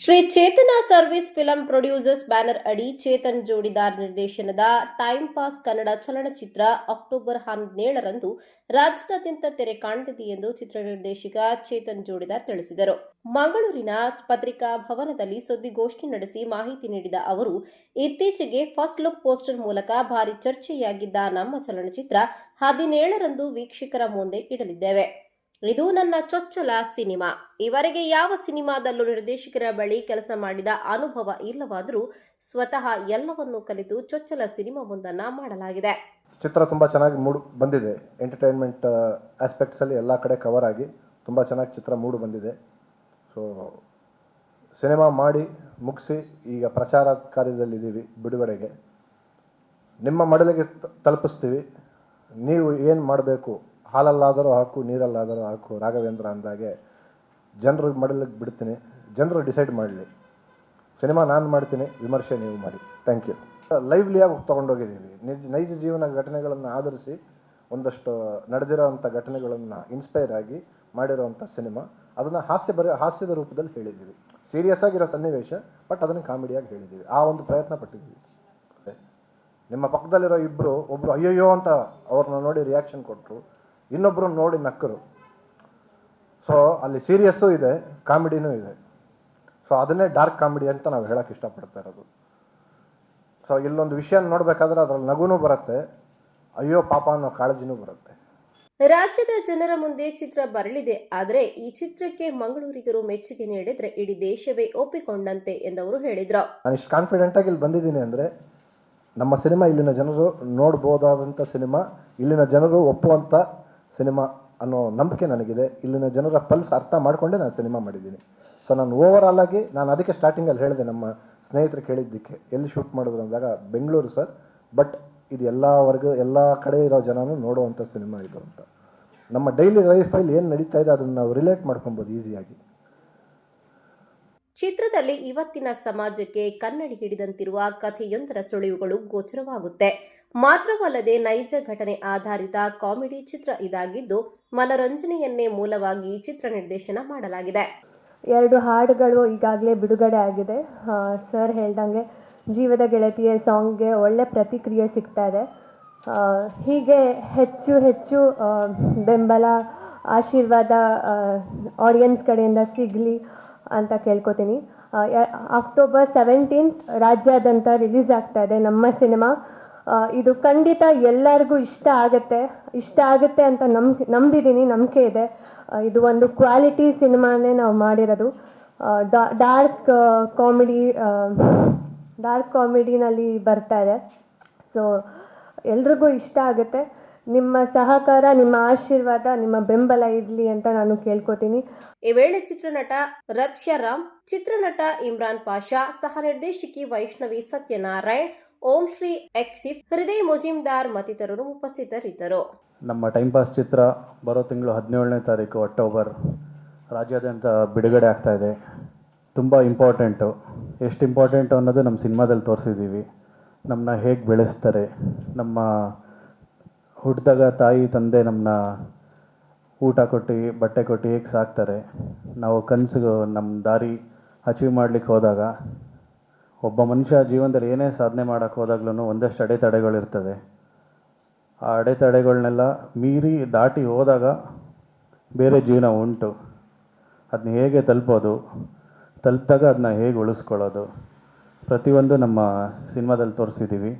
ಶ್ರೀ ಚೇತನ service film producers banner ಅಡಿ ಚೇತನ್ ಜೋಡಿದಾರ್ ನಿರ್ದೇಶನದ time pass Kannada ಚಲನಚಿತ್ರ ಅಕ್ಟೋಬರ್ 17ರಂದು ರಾಜ್ಯದಾದ್ಯಂತ ತೆರೆ ಕಾಣಲಿದೆ ಎಂದು ಚಿತ್ರ ನಿರ್ದೇಶಕ ಚೇತನ್ ಜೋಡಿದಾರ್ ತಿಳಿಸಿದರು. ಮಂಗಳೂರಿನ ಪತ್ರಿಕಾ ಭವನದಲ್ಲಿ ಸುದ್ದಿಗೋಷ್ಠಿ ನಡೆಸಿ ಮಾಹಿತಿ ನೀಡಿದ ಅವರು, ಇತ್ತೀಚೆಗೆ ಫಸ್ಟ್ ಲುಕ್ ಪೋಸ್ಟರ್ ಮೂಲಕ ಭಾರಿ ಚರ್ಚೆಯಾಗಿದ್ದ ನಮ್ಮ ಚಲನಚಿತ್ರ 17ರಂದು ವೀಕ್ಷಕರ ಮುಂದೆ ಇಡಲಿದ್ದೇವೆ. ಇದು ನನ್ನ ಚೊಚ್ಚಲ ಸಿನಿಮಾ. ಈವರೆಗೆ ಯಾವ ಸಿನಿಮಾದಲ್ಲೂ ನಿರ್ದೇಶಕರ ಬಳಿ ಕೆಲಸ ಮಾಡಿದ ಅನುಭವ ಇಲ್ಲವಾದರೂ ಸ್ವತಃ ಎಲ್ಲವನ್ನೂ ಕಲಿತು ಚೊಚ್ಚಲ ಸಿನಿಮಾವೊಂದನ್ನು ಮಾಡಲಾಗಿದೆ. ಚಿತ್ರ ತುಂಬ ಚೆನ್ನಾಗಿ ಬಂದಿದೆ. ಎಂಟರ್ಟೈನ್ಮೆಂಟ್ ಆಸ್ಪೆಕ್ಟ್ಸ್ ಅಲ್ಲಿ ಎಲ್ಲ ಕಡೆ ಕವರ್ ಆಗಿ ತುಂಬ ಚೆನ್ನಾಗಿ ಚಿತ್ರ ಬಂದಿದೆ. ಸೊ ಸಿನಿಮಾ ಮಾಡಿ ಮುಗಿಸಿ ಈಗ ಪ್ರಚಾರ ಕಾರ್ಯದಲ್ಲಿದ್ದೀವಿ. ಬಿಡುಗಡೆಗೆ ನಿಮ್ಮ ಮಡಲಿಗೆ ತಲುಪಿಸ್ತೀವಿ. ನೀವು ಏನು ಮಾಡಬೇಕು, ಹಾಲಲ್ಲಾದರೂ ಹಾಕು, ನೀರಲ್ಲಾದರೂ ಹಾಕು, ರಾಘವೇಂದ್ರ ಅಂದಾಗೆ ಜನರ ಮಡಲಿಗೆ ಬಿಡ್ತೀನಿ. ಜನರು ಡಿಸೈಡ್ ಮಾಡಲಿ. ಸಿನಿಮಾ ನಾನು ಮಾಡ್ತೀನಿ, ವಿಮರ್ಶೆ ನೀವು ಮಾಡಿ. Thank you. ಲೈವ್ಲಿಯಾಗಿ ತೊಗೊಂಡೋಗಿದ್ದೀವಿ. ನೈಜ ಜೀವನ ಘಟನೆಗಳನ್ನು ಆಧರಿಸಿ ಒಂದಷ್ಟು ನಡೆದಿರೋವಂಥ ಘಟನೆಗಳನ್ನು ಇನ್ಸ್ಪೈರ್ ಆಗಿ ಮಾಡಿರೋವಂಥ ಸಿನಿಮಾ. ಅದನ್ನು ಹಾಸ್ಯದ ರೂಪದಲ್ಲಿ ಹೇಳಿದ್ದೀವಿ. ಸೀರಿಯಸ್ ಆಗಿರೋ ಸನ್ನಿವೇಶ, ಬಟ್ ಅದನ್ನು ಕಾಮಿಡಿಯಾಗಿ ಹೇಳಿದ್ದೀವಿ. ಆ ಒಂದು ಪ್ರಯತ್ನ ಪಟ್ಟಿದ್ದೀವಿ. ನಿಮ್ಮ ಪಕ್ಕದಲ್ಲಿರೋ ಒಬ್ಬರು ಅಯ್ಯಯ್ಯೋ ಅಂತ ಅವ್ರನ್ನ ನೋಡಿ ರಿಯಾಕ್ಷನ್ ಕೊಟ್ಟರು, ಇನ್ನೊಬ್ಬರು ನೋಡಿ ನಕ್ಕರು. ಸೊ ಅಲ್ಲಿ ಸೀರಿಯಸ್ಸು ಇದೆ, ಕಾಮಿಡಿನೂ ಇದೆ. ಸೊ ಅದನ್ನೇ ಡಾರ್ಕ್ ಕಾಮಿಡಿ ಅಂತ ನಾವು ಹೇಳಕ್ಕೆ ಇಷ್ಟಪಡ್ತಾ ಇರೋದು. ಸೊ ಇಲ್ಲೊಂದು ವಿಷಯ ನೋಡಬೇಕಾದ್ರೆ ಅದರಲ್ಲಿ ನಗುನೂ ಬರುತ್ತೆ, ಅಯ್ಯೋ ಪಾಪ ಅನ್ನೋ ಕಾಳಜಿನೂ ಬರುತ್ತೆ. ರಾಜ್ಯದ ಜನರ ಮುಂದೆ ಚಿತ್ರ ಬರಲಿದೆ. ಆದರೆ ಈ ಚಿತ್ರಕ್ಕೆ ಮಂಗಳೂರಿಗರು ಮೆಚ್ಚುಗೆ ನೀಡಿದ್ರೆ ಇಡೀ ದೇಶವೇ ಒಪ್ಪಿಕೊಂಡಂತೆ ಎಂದವರು ಹೇಳಿದ್ರು. ನಾನು ಇಷ್ಟು ಕಾನ್ಫಿಡೆಂಟ್ ಆಗಿ ಇಲ್ಲಿ ಬಂದಿದ್ದೀನಿ ಅಂದರೆ ನಮ್ಮ ಸಿನಿಮಾ ಇಲ್ಲಿನ ಜನರು ನೋಡ್ಬೋದಾದಂಥ ಸಿನಿಮಾ, ಇಲ್ಲಿನ ಜನರು ಒಪ್ಪುವಂಥ ಸಿನಿಮಾ ಅನ್ನೋ ನಂಬಿಕೆ ನನಗಿದೆ. ಇಲ್ಲಿನ ಜನರ ಪಲ್ಸ್ ಅರ್ಥ ಮಾಡಿಕೊಂಡೇ ನಾನು ಸಿನಿಮಾ ಮಾಡಿದ್ದೀನಿ. ಸೊ ನಾನು ಓವರ್ ಆಲ್ ಆಗಿ ನಾನು ಅದಕ್ಕೆ ಸ್ಟಾರ್ಟಿಂಗಲ್ಲಿ ಹೇಳಿದೆ, ನಮ್ಮ ಸ್ನೇಹಿತರು ಕೇಳಿದ್ದಕ್ಕೆ ಎಲ್ಲಿ ಶೂಟ್ ಮಾಡಿದ್ರು ಅಂದಾಗ ಬೆಂಗಳೂರು ಸರ್, ಬಟ್ ಇದು ಎಲ್ಲ ಕಡೆ ಇರೋ ಜನನೂ ನೋಡುವಂಥ ಸಿನಿಮಾ ಇದು ಅಂತ. ನಮ್ಮ ಡೈಲಿ ಲೈಫಲ್ಲಿ ಏನು ನಡೀತಾ ಇದೆ ಅದನ್ನು ನಾವು ರಿಲೇಟ್ ಮಾಡ್ಕೊಬೋದು ಈಸಿಯಾಗಿ. ಚಿತ್ರದಲ್ಲಿ ಇವತ್ತಿನ ಸಮಾಜಕ್ಕೆ ಕನ್ನಡಿ ಹಿಡಿದಂತಿರುವ ಕಥೆಯೊಂದರ ಸುಳಿವುಗಳು ಗೋಚರವಾಗುತ್ತೆ. ಮಾತ್ರವಲ್ಲದೆ ನೈಜ ಘಟನೆ ಆಧಾರಿತ ಕಾಮಿಡಿ ಚಿತ್ರ ಇದಾಗಿದ್ದು ಮನರಂಜನೆಯನ್ನೇ ಮೂಲವಾಗಿ ಚಿತ್ರ ನಿರ್ದೇಶನ ಮಾಡಲಾಗಿದೆ. 2 ಹಾಡುಗಳು ಈಗಾಗಲೇ ಬಿಡುಗಡೆ ಆಗಿದೆ. ಸರ್ ಹೇಳ್ದಂಗೆ ಜೀವದ ಗೆಳತಿಯ ಸಾಂಗ್ಗೆ ಒಳ್ಳೆ ಪ್ರತಿಕ್ರಿಯೆ ಸಿಗ್ತಾ ಇದೆ. ಹೀಗೆ ಹೆಚ್ಚು ಬೆಂಬಲ, ಆಶೀರ್ವಾದ ಆಡಿಯನ್ಸ್ ಕಡೆಯಿಂದ ಸಿಗಲಿ ಅಂತ ಕೇಳ್ಕೊತೀನಿ. ಅಕ್ಟೋಬರ್ 17 ರಾಜ್ಯಾದ್ಯಂತ ರಿಲೀಸ್ ಆಗ್ತಾ ಇದೆ ನಮ್ಮ ಸಿನಿಮಾ. ಇದು ಖಂಡಿತ ಎಲ್ಲರಿಗೂ ಇಷ್ಟ ಆಗುತ್ತೆ ಅಂತ ನಂಬಿದ್ದೀನಿ, ನಂಬಿಕೆ ಇದೆ. ಇದು ಒಂದು ಕ್ವಾಲಿಟಿ ಸಿನಿಮಾನೇ ನಾವು ಮಾಡಿರೋದು. ಡಾರ್ಕ್ ಕಾಮಿಡಿನಲ್ಲಿ ಬರ್ತಾ ಇದೆ. ಸೊ ಎಲ್ರಿಗೂ ಇಷ್ಟ ಆಗುತ್ತೆ. ನಿಮ್ಮ ಸಹಕಾರ, ನಿಮ್ಮ ಆಶೀರ್ವಾದ, ನಿಮ್ಮ ಬೆಂಬಲ ಇರಲಿ ಅಂತ ನಾನು ಕೇಳ್ಕೊತೀನಿ. ಈ ವೇಳೆ ಚಿತ್ರನಟ ರತ್ಯರಾಮ್, ಚಿತ್ರನಟ ಇಮ್ರಾನ್ ಪಾಷಾ, ಸಹ ನಿರ್ದೇಶಕಿ ವೈಷ್ಣವಿ ಸತ್ಯನಾರಾಯಣ್, ಓಂ ಶ್ರೀ ಎಕ್ಸಿಫ್, ಹೃದಯ್ ಮುಜಿಮ್ದಾರ್ ಮತ್ತಿತರರು ಉಪಸ್ಥಿತರಿದ್ದರು. ನಮ್ಮ ಟೈಮ್ ಪಾಸ್ ಚಿತ್ರ ಬರೋ ತಿಂಗಳು 17ನೇ ತಾರೀಕು ಅಕ್ಟೋಬರ್ ರಾಜ್ಯಾದ್ಯಂತ ಬಿಡುಗಡೆ ಆಗ್ತಾ ಇದೆ. ತುಂಬ ಇಂಪಾರ್ಟೆಂಟು. ಎಷ್ಟು ಇಂಪಾರ್ಟೆಂಟು ಅನ್ನೋದು ನಮ್ಮ ಸಿನಿಮಾದಲ್ಲಿ ತೋರಿಸಿದ್ದೀವಿ. ನಮ್ಮನ್ನ ಹೇಗೆ ಬೆಳೆಸ್ತಾರೆ, ನಮ್ಮ ಹುಟ್ಟಿದಾಗ ತಾಯಿ ತಂದೆ ನಮ್ಮನ್ನ ಊಟ ಕೊಟ್ಟು ಬಟ್ಟೆ ಕೊಟ್ಟು ಹೇಗೆ ಸಾಕ್ತಾರೆ, ನಾವು ಕನಸಿಗೆ ನಮ್ಮ ದಾರಿ ಅಚೀವ್ ಮಾಡಲಿಕ್ಕೆ ಹೋದಾಗ, ಒಬ್ಬ ಮನುಷ್ಯ ಜೀವನದಲ್ಲಿ ಏನೇ ಸಾಧನೆ ಮಾಡೋಕ್ಕೆ ಹೋದಾಗ್ಲೂ ಒಂದಷ್ಟು ಅಡೆತಡೆಗಳಿರ್ತದೆ. ಆ ಅಡೆತಡೆಗಳನ್ನೆಲ್ಲ ಮೀರಿ ದಾಟಿ ಹೋದಾಗ ಬೇರೆ ಜೀವನ ಉಂಟು. ಅದನ್ನ ಹೇಗೆ ತಲುಪಿದಾಗ ಅದನ್ನ ಹೇಗೆ ಉಳಿಸ್ಕೊಳ್ಳೋದು, ಪ್ರತಿಯೊಂದು ನಮ್ಮ ಸಿನಿಮಾದಲ್ಲಿ ತೋರಿಸಿದ್ದೀವಿ.